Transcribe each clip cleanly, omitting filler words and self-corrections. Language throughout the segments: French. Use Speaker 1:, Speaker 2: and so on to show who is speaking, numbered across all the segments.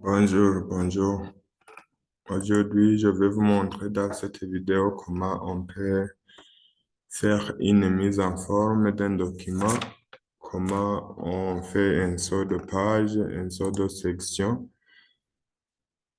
Speaker 1: Bonjour. Aujourd'hui, je vais vous montrer dans cette vidéo comment on peut faire une mise en forme d'un document, comment on fait un saut de page, un saut de section,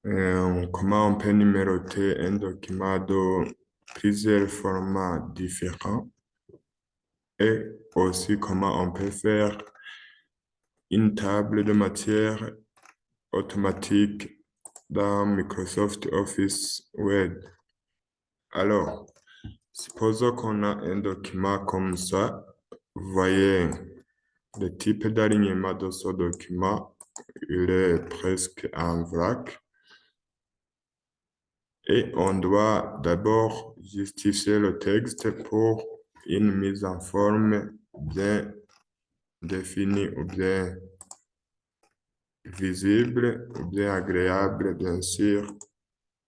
Speaker 1: comment on peut numéroter un document de plusieurs formats différents et aussi comment on peut faire une table de matière automatique dans Microsoft Office Word. Alors, supposons qu'on a un document comme ça. Vous voyez le type d'alignement de ce document. Il est presque en vrac. Et on doit d'abord justifier le texte pour une mise en forme bien définie ou bien visible ou bien agréable, bien sûr,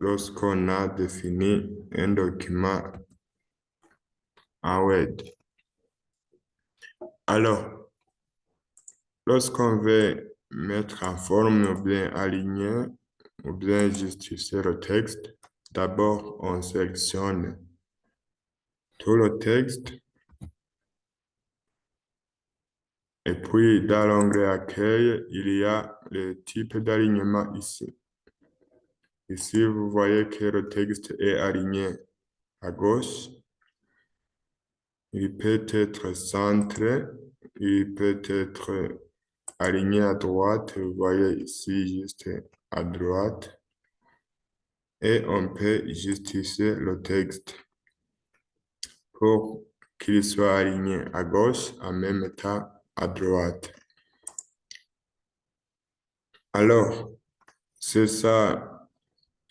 Speaker 1: lorsqu'on a défini un document en Word. Alors, lorsqu'on veut mettre en forme ou bien aligner ou bien justifier le texte, d'abord on sélectionne tout le texte et puis dans l'onglet Accueil, il y a le type d'alignement ici. Ici, vous voyez que le texte est aligné à gauche. Il peut être centré, il peut être aligné à droite. Vous voyez ici juste à droite. Et on peut justifier le texte pour qu'il soit aligné à gauche en même temps à droite. Alors, c'est ça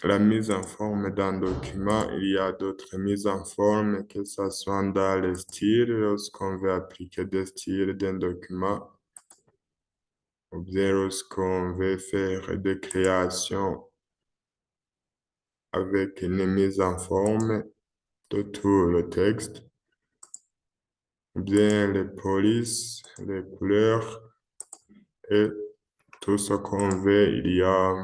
Speaker 1: la mise en forme d'un document. Il y a d'autres mises en forme, que ce soit dans le style, lorsqu'on veut appliquer des styles d'un document, ou bien lorsqu'on veut faire des créations avec une mise en forme de tout le texte, ou bien les polices, les couleurs et tout ce qu'on veut. Il y a,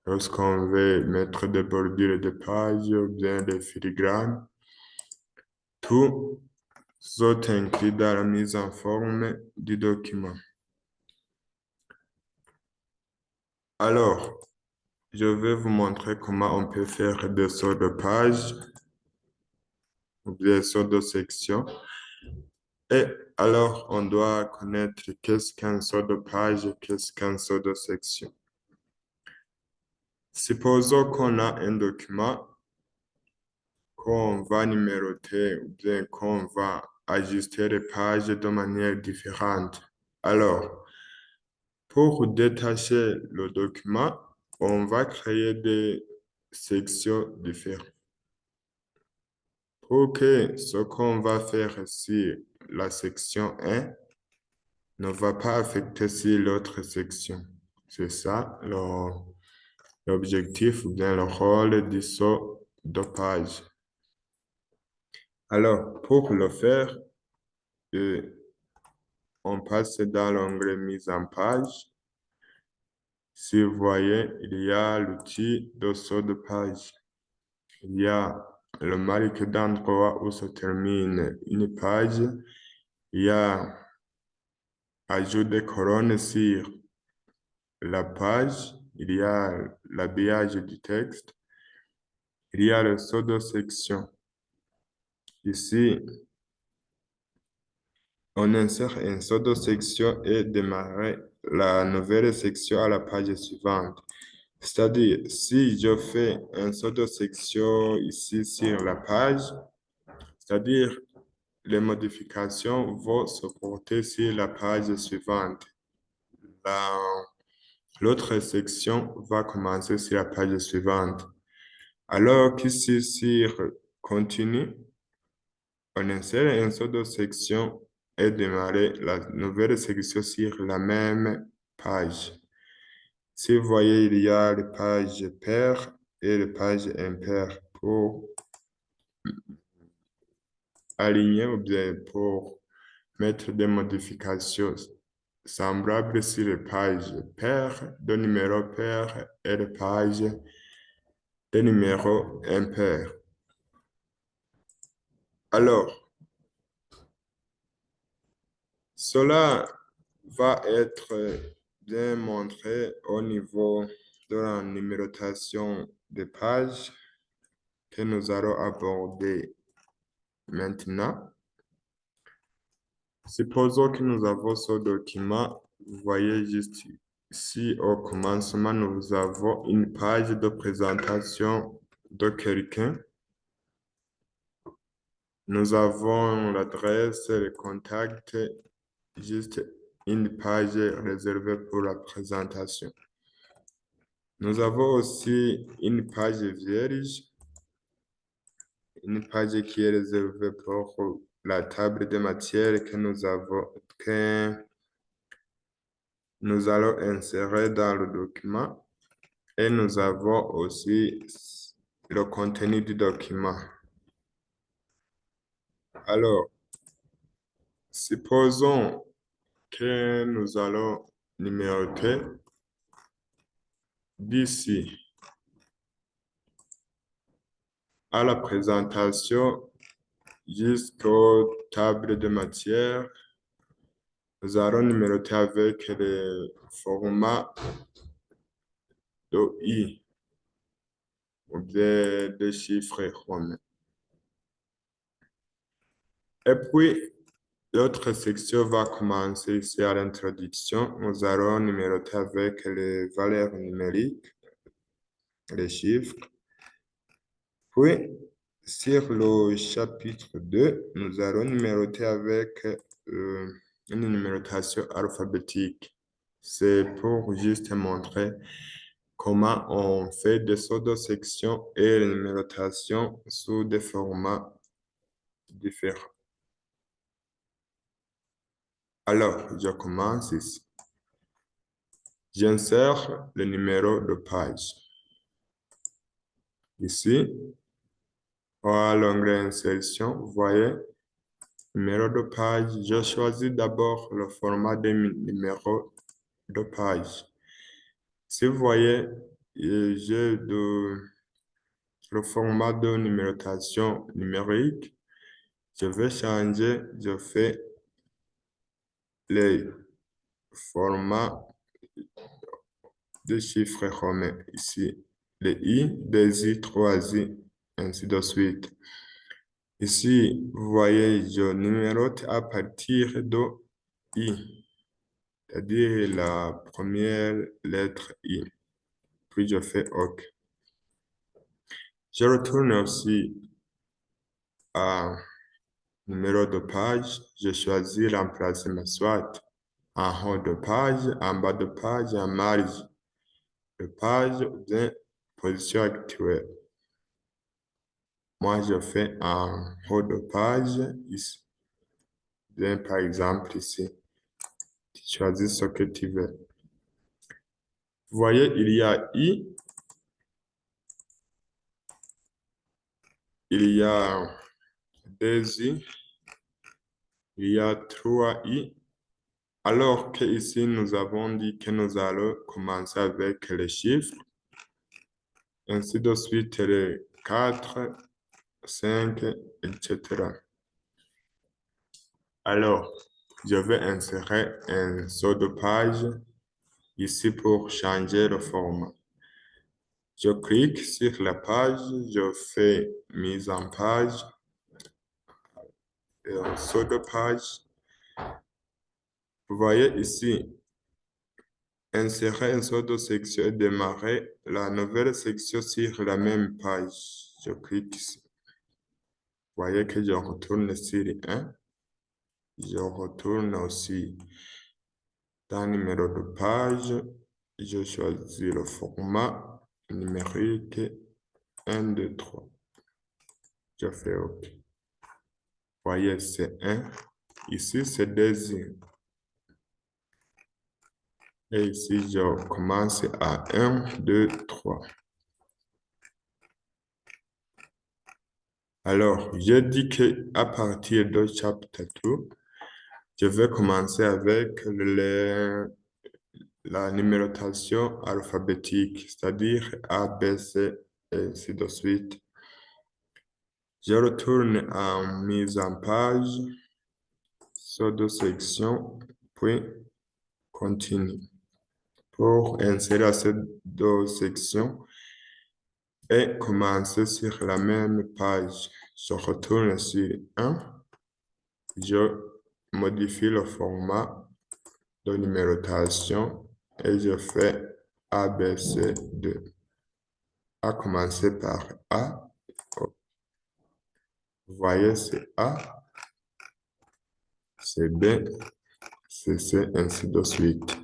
Speaker 1: lorsqu'on veut mettre des bordures de pages ou bien des filigrammes, tout sont inclus dans la mise en forme du document. Alors, je vais vous montrer comment on peut faire des sauts de pages ou des sauts de section. Et alors, on doit connaître qu'est-ce qu'un saut de page et qu'est-ce qu'un saut de section. Supposons qu'on a un document qu'on va numéroter ou bien qu'on va ajuster les pages de manière différente. Alors, pour détacher le document, on va créer des sections différentes. Pour que ce qu'on va faire sur la section 1 ne va pas affecter sur l'autre section. C'est ça l'objectif ou bien le rôle du saut de page. Alors, pour le faire, on passe dans l'onglet Mise en page. Si vous voyez, il y a l'outil de saut de page. Il y a le marque d'endroit où se termine une page. Il y a ajout des colonnes sur la page. Il y a l'habillage du texte. Il y a le saut de section. Ici, on insère un saut de section et démarrer la nouvelle section à la page suivante. C'est-à-dire, si je fais un saut de section ici sur la page, c'est-à-dire les modifications vont se porter sur la page suivante. L'autre section va commencer sur la page suivante. Alors qu'ici, sur Continue, on insère un saut de section et démarrer la nouvelle section sur la même page. Si vous voyez, il y a les pages paires et les pages impaires pour aligner ou bien pour mettre des modifications semblable sur les pages paires de numéros pairs et les pages de numéros impairs. Alors, cela va être bien montré au niveau de la numérotation des pages que nous allons aborder maintenant. Supposons que nous avons ce document. Vous voyez juste ici au commencement, nous avons une page de présentation de quelqu'un. Nous avons l'adresse, le contact, juste une page réservée pour la présentation. Nous avons aussi une page vierge, une page qui est réservée pour la table de matière que nous allons insérer dans le document. Et nous avons aussi le contenu du document. Alors, supposons que nous allons numéroter d'ici à la présentation jusqu'aux tables de matière. Nous allons numéroter avec le format de I ou bien de chiffres romains. Et puis, l'autre section va commencer ici à l'introduction. Nous allons numéroter avec les valeurs numériques, les chiffres. Puis, sur le chapitre 2, nous allons numéroter avec une numérotation alphabétique. C'est pour juste montrer comment on fait des pseudo-sections et les numérotations sous des formats différents. Alors, je commence ici. J'insère le numéro de page. Ici, à l'onglet Insertion, vous voyez, numéro de page. Je choisis d'abord le format de numéro de page. Si vous voyez, j'ai le format de numérotation numérique. Je vais changer, je fais les formats de chiffres romains ici. Les I, des I, 3I, ainsi de suite. Ici, vous voyez, je numérote à partir de I, c'est-à-dire la première lettre I. Puis je fais OK. Je retourne aussi à numéro de page. Je choisis l'emplacement soit en haut de page, en bas de page, en marge de page, bien position actuelle. Moi, je fais en haut de page ici. Bien, par exemple, ici. Tu choisis ce que tu veux. Vous voyez, il y a I, il y a 2I, il y a 3I. Alors que ici, nous avons dit que nous allons commencer avec les chiffres. Ainsi de suite, les 4, 5, etc. Alors, je vais insérer un saut de page ici pour changer le format. Je clique sur la page, je fais mise en page, et un saut de page. Vous voyez ici, insérer un saut de section et démarrer la nouvelle section sur la même page. Je clique ici. Vous voyez que je retourne sur 1. Je retourne aussi dans le numéro de page. Je choisis le format numérique 1, 2, 3. Je fais OK. Vous voyez, c'est 1. Ici, c'est 2. Et ici, je commence à 1, 2, 3. Alors, je dis qu'à partir de chapitre 2, Je vais commencer avec la numérotation alphabétique, c'est-à-dire A, B, C, et ainsi de suite. Je retourne en mise en page, sur deux sections, puis continue. Pour insérer ces deux sections et commencer sur la même page, je retourne sur 1, je modifie le format de numérotation et je fais A, B, C, 2. A commencer par A. Vous voyez, c'est A, c'est B, c'est C, ainsi de suite.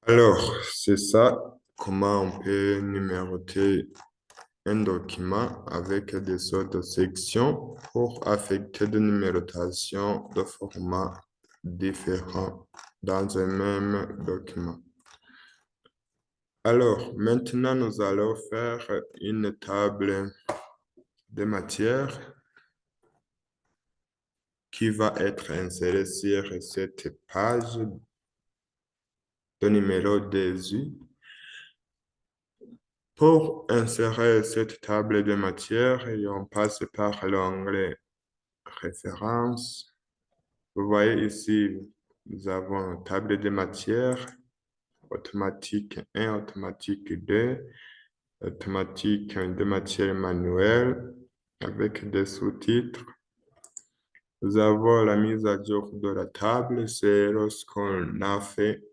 Speaker 1: Alors, c'est ça, comment on peut numéroter un document avec des autres sections pour affecter des numérotations de formats différents dans un même document. Alors, maintenant, nous allons faire une table de matière qui va être insérée sur cette page de numéro 18. Pour insérer cette table de matière, on passe par l'onglet Références. Vous voyez ici, nous avons table de matière, automatique 1, automatique 2, automatique de matière manuelle avec des sous-titres. Nous avons la mise à jour de la table, c'est lorsqu'on a fait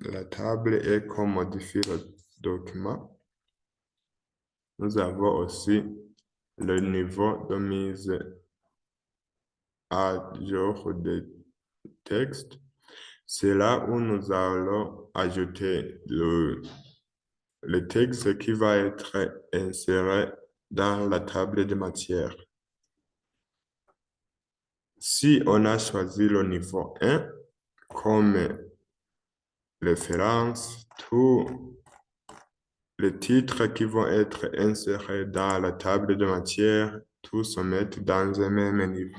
Speaker 1: la table et qu'on modifie le document. Nous avons aussi le niveau de mise à jour de texte. C'est là où nous allons ajouter le texte qui va être inséré dans la table de matière. Si on a choisi le niveau 1 comme référence, tous les titres qui vont être insérés dans la table de matière, tous se mettent dans un même niveau.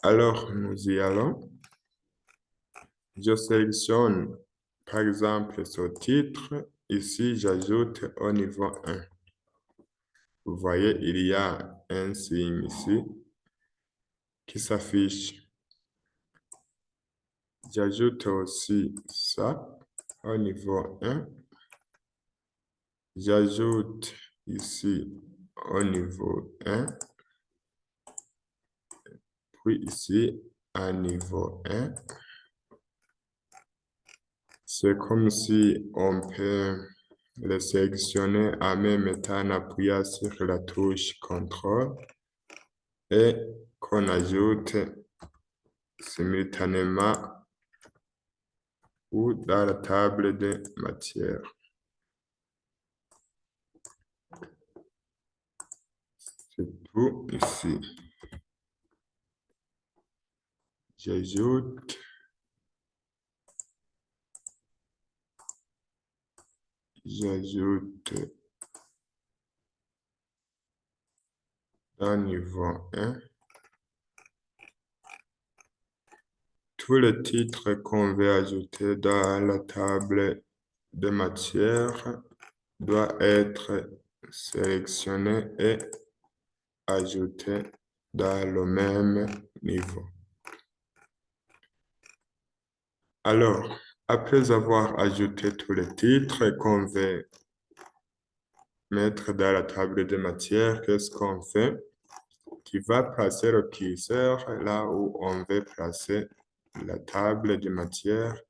Speaker 1: Alors, nous y allons. Je sélectionne, par exemple, ce titre. Ici, j'ajoute au niveau 1. Vous voyez, il y a un signe ici qui s'affiche. J'ajoute aussi ça au niveau 1. J'ajoute ici au niveau 1. Puis ici, à niveau 1. C'est comme si on peut le sélectionner en même temps en appuyant sur la touche CTRL et qu'on ajoute simultanément ou dans la table de matière. C'est tout ici. J'ajoute. J'ajoute un niveau 1. Tous les titres qu'on veut ajouter dans la table de matière doivent être sélectionnés et ajoutés dans le même niveau. Alors, après avoir ajouté tous les titres qu'on veut mettre dans la table de matière, qu'est-ce qu'on fait? Tu vas placer le curseur là où on veut placer la table de matière.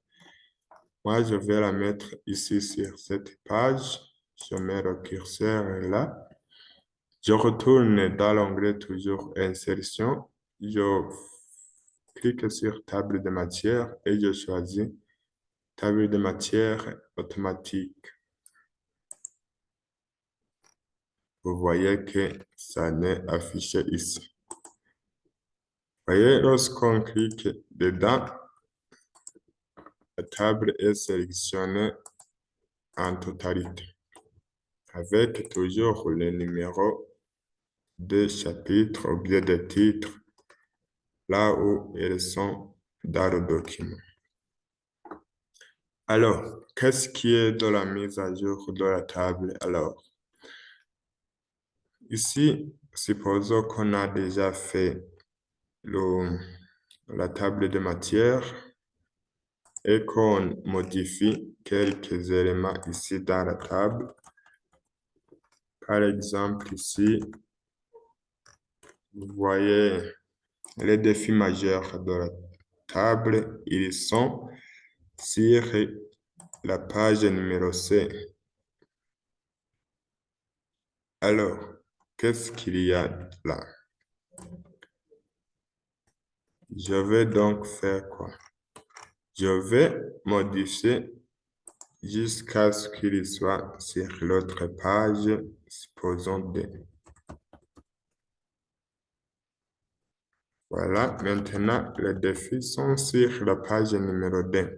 Speaker 1: Moi, je vais la mettre ici sur cette page. Je mets le curseur là. Je retourne dans l'onglet toujours Insertion. Je clique sur Table de matière et je choisis Table de matière automatique. Vous voyez que ça n'est affiché ici. Vous voyez, lorsqu'on clique dedans, la table est sélectionnée en totalité, avec toujours le numéro des chapitres ou bien des titres là où ils sont dans le document. Alors, qu'est-ce qui est de la mise à jour de la table? Alors, ici, supposons qu'on a déjà fait la table de matière et qu'on modifie quelques éléments ici dans la table. Par exemple, ici, vous voyez les défis majeurs de la table. Ils sont sur la page numéro C. Alors, qu'est-ce qu'il y a là? Je vais donc faire quoi? Je vais modifier jusqu'à ce qu'il soit sur l'autre page, supposons D. Voilà, maintenant les défis sont sur la page numéro D.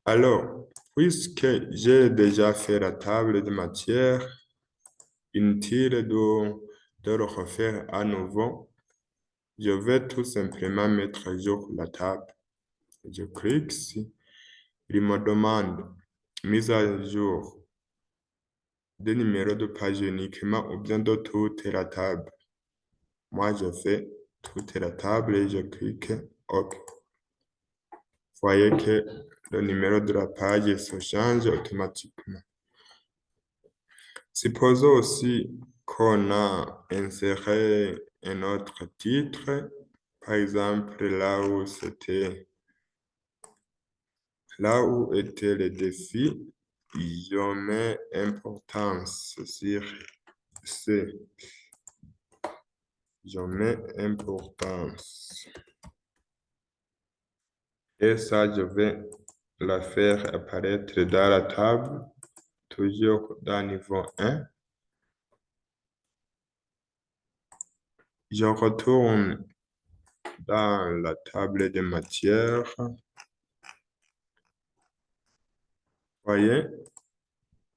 Speaker 1: Alors, puisque j'ai déjà fait la table de matière, inutile de le refaire à nouveau, je vais tout simplement mettre à jour la table. Je clique ici, il me demande mise à jour des numéros de page uniquement ou bien de toute la table. Moi, je fais toute la table et je clique OK. Voyez que le numéro de la page se change automatiquement. Supposons aussi qu'on a inséré un autre titre, par exemple là où était le défi, je mets importance sur C. Je mets importance. Et ça, je vais la faire apparaître dans la table, toujours dans niveau 1. Je retourne dans la table de matière. Voyez,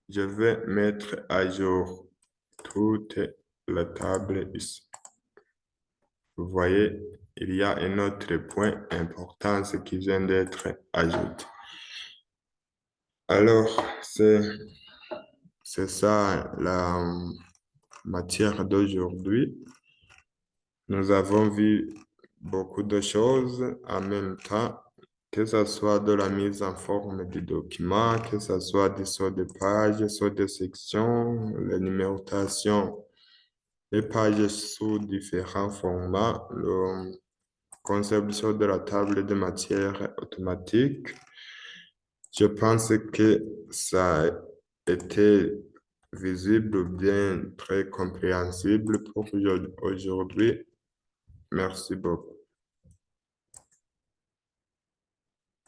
Speaker 1: je vais mettre à jour toute la table ici. Vous voyez, il y a un autre point important qui vient d'être ajouté. Alors, c'est ça la matière d'aujourd'hui. Nous avons vu beaucoup de choses en même temps, que ce soit de la mise en forme du document, que ce soit des sauts de pages, sauts de sections, la numérotation des pages sous différents formats, la conception de la table de matière automatique. Je pense que ça a été visible, bien très compréhensible pour aujourd'hui. Merci beaucoup.